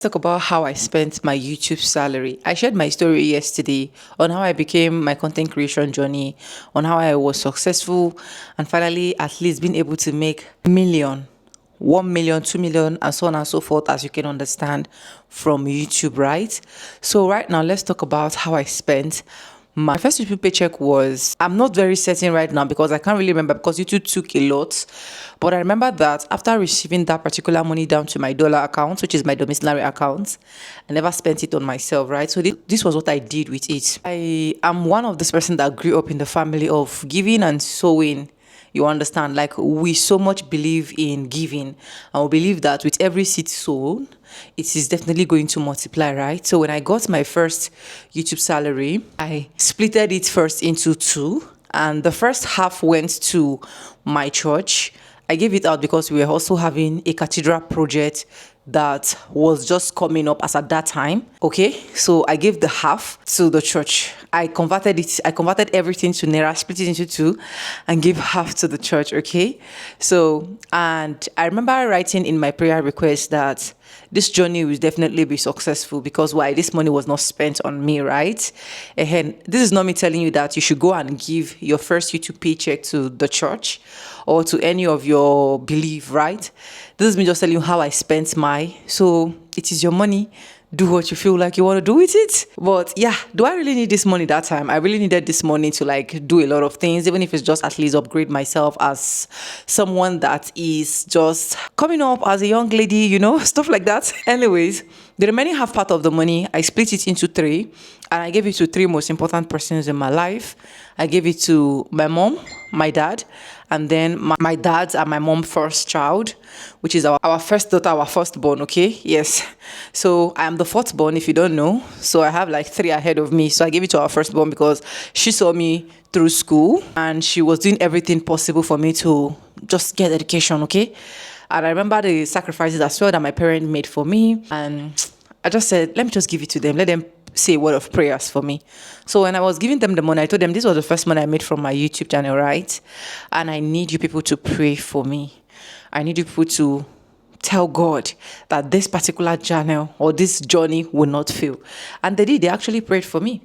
Talk about how I spent my YouTube salary. I shared my story yesterday on how I became my content creation journey, on how I was successful and finally at least being able to make million, 1 million, 2 million, and so on and so forth, as you can understand from YouTube, right? So right now let's talk about how I spent my first YouTube paycheck. Was I'm not very certain right now because I can't really remember because YouTube took a lot. But I remember that after receiving that particular money down to my dollar account, which is my domiciliary account, I never spent it on myself, right? So this was what I did with it. I am one of this person that grew up in the family of giving and sowing. You understand? Like, we so much believe in giving, and we believe that with every seed sown, it is definitely going to multiply, right? So when I got my first YouTube salary, I splitted it first into two, and the first half went to my church. I gave it out because we were also having a cathedral project that was just coming up as at that time. Okay, so I gave the half to the church. I converted everything to naira, split it into two, and gave half to the church. Okay, so, and I remember writing in my prayer request that this journey will definitely be successful because why? This money was not spent on me, right? And this is not me telling you that you should go and give your first YouTube paycheck to the church or to any of your belief, right? This is me just telling you how I spent my. So it is your money. Do what you feel like you want to do with it. But yeah, do I really need this money that time? I really needed this money to like do a lot of things, even if it's just at least upgrade myself as someone that is just coming up as a young lady, stuff like that. Anyways, the remaining half part of the money, I split it into three and I gave it to three most important persons in my life. I gave it to my mom, my dad, and then my dad's and my mom's first child, which is our first daughter, our firstborn, okay? Yes. So I am the fourth born, if you don't know. So I have like three ahead of me. So I gave it to our firstborn because she saw me through school and she was doing everything possible for me to just get education, okay? And I remember the sacrifices as well that my parents made for me. And I just said, let me just give it to them. Let them say a word of prayers for me. So when I was giving them the money, I told them this was the first money I made from my YouTube channel, right? And I need you people to pray for me. I need you people to tell God that this particular channel or this journey will not fail. And they did. They actually prayed for me.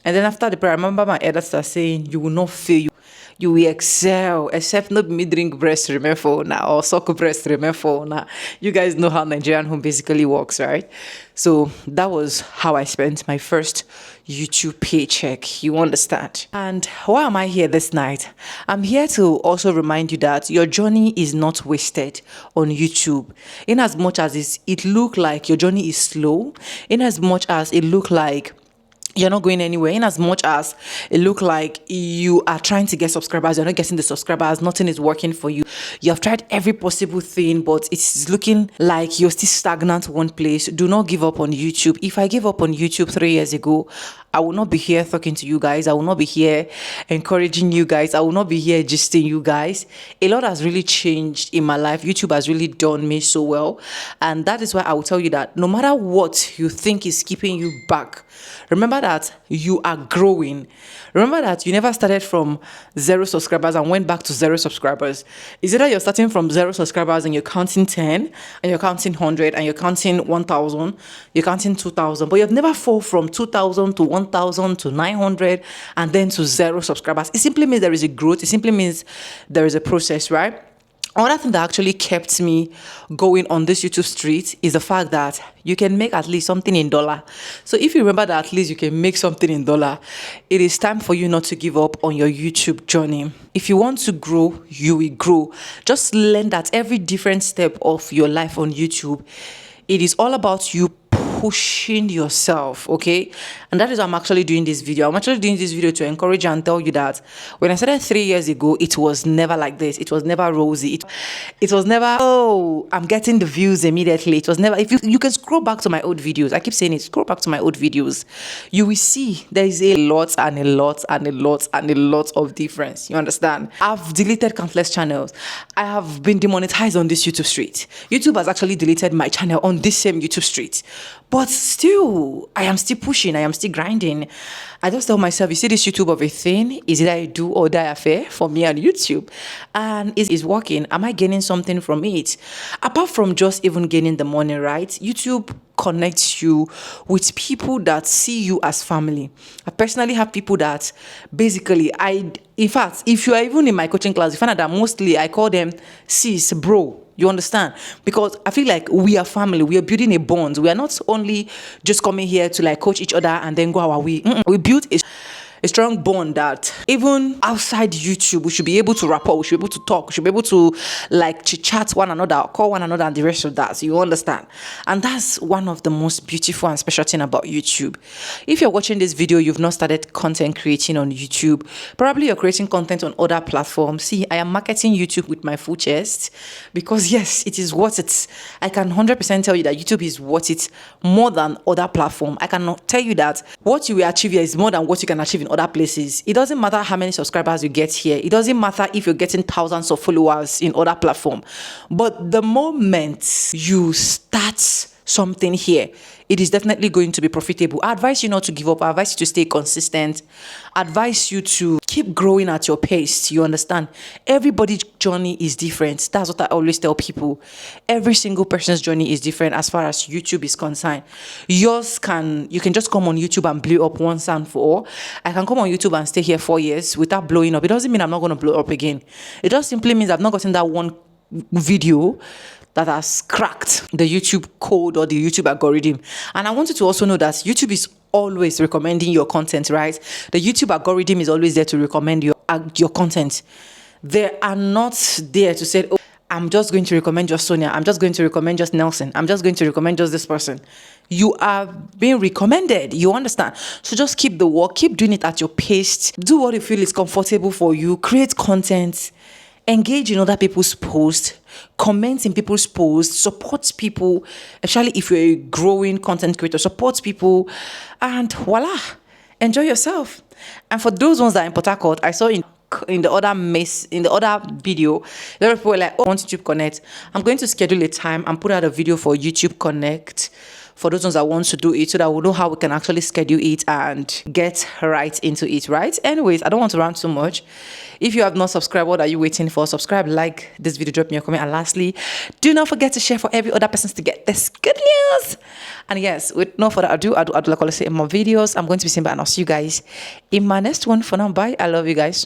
And then after the prayer, I remember my editor saying, you will not fail. You will excel, except not me drink breast remain for now or suck breast remain for now. You guys know how Nigerian home basically works, right? So that was how I spent my first YouTube paycheck. You understand? And why am I here this night? I'm here to also remind you that your journey is not wasted on YouTube. In as much as it look like your journey is slow, in as much as it look like you're not going anywhere, in as much as it look like you are trying to get subscribers, you're not getting the subscribers, nothing is working for you. You have tried every possible thing, but it's looking like you're still stagnant one place. Do not give up on YouTube. If I gave up on YouTube 3 years ago, I will not be here talking to you guys. I will not be here encouraging you guys. I will not be here gisting you guys. A lot has really changed in my life. YouTube has really done me so well. And that is why I will tell you that no matter what you think is keeping you back, remember that you are growing. Remember that you never started from 0 subscribers and went back to 0 subscribers. Is it that you're starting from 0 subscribers and you're counting 10 and you're counting 100 and you're counting 1,000, you're counting 2,000, but you've never fall from 2,000 to 1,000 to 900 and then to 0 subscribers. It simply means there is a growth. It simply means there is a process, right? Another thing that actually kept me going on this YouTube street is the fact that you can make at least something in dollar. So if you remember that at least you can make something in dollar, it is time for you not to give up on your YouTube journey. If you want to grow, you will grow. Just learn that every different step of your life on YouTube, it is all about you pushing yourself, okay? And that is why I'm actually doing this video. I'm actually doing this video to encourage you and tell you that when I started 3 years ago, it was never like this. It was never rosy. It was never, oh, I'm getting the views immediately. It was never, if you can scroll back to my old videos. I keep saying it, scroll back to my old videos. You will see there is a lot and a lot and a lot and a lot of difference. You understand? I've deleted countless channels. I have been demonetized on this YouTube street. YouTube has actually deleted my channel on this same YouTube street. But still, I am still pushing. I am still grinding. I just tell myself, you see this YouTube of a thing, is it a do or die affair for me on YouTube? And is working? Am I gaining something from it? Apart from just even gaining the money, right? YouTube connects you with people that see you as family. I personally have people that basically, in fact, if you are even in my coaching class, you find out that mostly I call them sis, bro. You understand? Because I feel like we are family. We are building a bond. We are not only just coming here to like coach each other and then go our way. We built a strong bond that even outside YouTube, we should be able to rapport, we should be able to talk, we should be able to like chat one another, call one another, and the rest of that. So you understand? And that's one of the most beautiful and special thing about YouTube. If you're watching this video, you've not started content creating on YouTube, probably you're creating content on other platforms. See, I am marketing YouTube with my full chest because yes, it is worth it. I can 100% tell you that YouTube is worth it more than other platforms. I cannot tell you that what you will achieve here is more than what you can achieve in other places. It doesn't matter how many subscribers you get here. It doesn't matter if you're getting thousands of followers in other platforms. But the moment you start something here, it is definitely going to be profitable. I advise you not to give up. I advise you to stay consistent. I advise you to keep growing at your pace. You understand? Everybody's journey is different. That's what I always tell people. Every single person's journey is different as far as YouTube is concerned. You can just come on YouTube and blow up once and for all. I can come on YouTube and stay here 4 years without blowing up. It doesn't mean I'm not going to blow up again. It just simply means I've not gotten that one video that has cracked the YouTube code or the YouTube algorithm. And I want you to also know that YouTube is always recommending your content, right? The YouTube algorithm is always there to recommend your content. They are not there to say, oh, I'm just going to recommend just Sonia. I'm just going to recommend just Nelson. I'm just going to recommend just this person. You are being recommended. You understand? So just keep the work. Keep doing it at your pace. Do what you feel is comfortable for you. Create content. Engage in other people's posts, comment in people's posts, support people, especially if you're a growing content creator, support people, and voila, enjoy yourself. And for those ones that are in Port Harcourt, I saw in the other video, a lot of people were like, oh, I want YouTube Connect. I'm going to schedule a time and put out a video for YouTube Connect for those ones that want to do it so that we'll know how we can actually schedule it and get right into it, right? Anyways, I don't want to rant too much. If you have not subscribed, what are you waiting for? Subscribe, like this video, drop me a comment, and lastly, do not forget to share for every other person to get this good news. And yes, with no further ado, I do like I say in my videos. I'm going to be saying bye, and I'll see you guys in my next one. For now, bye. I love you guys.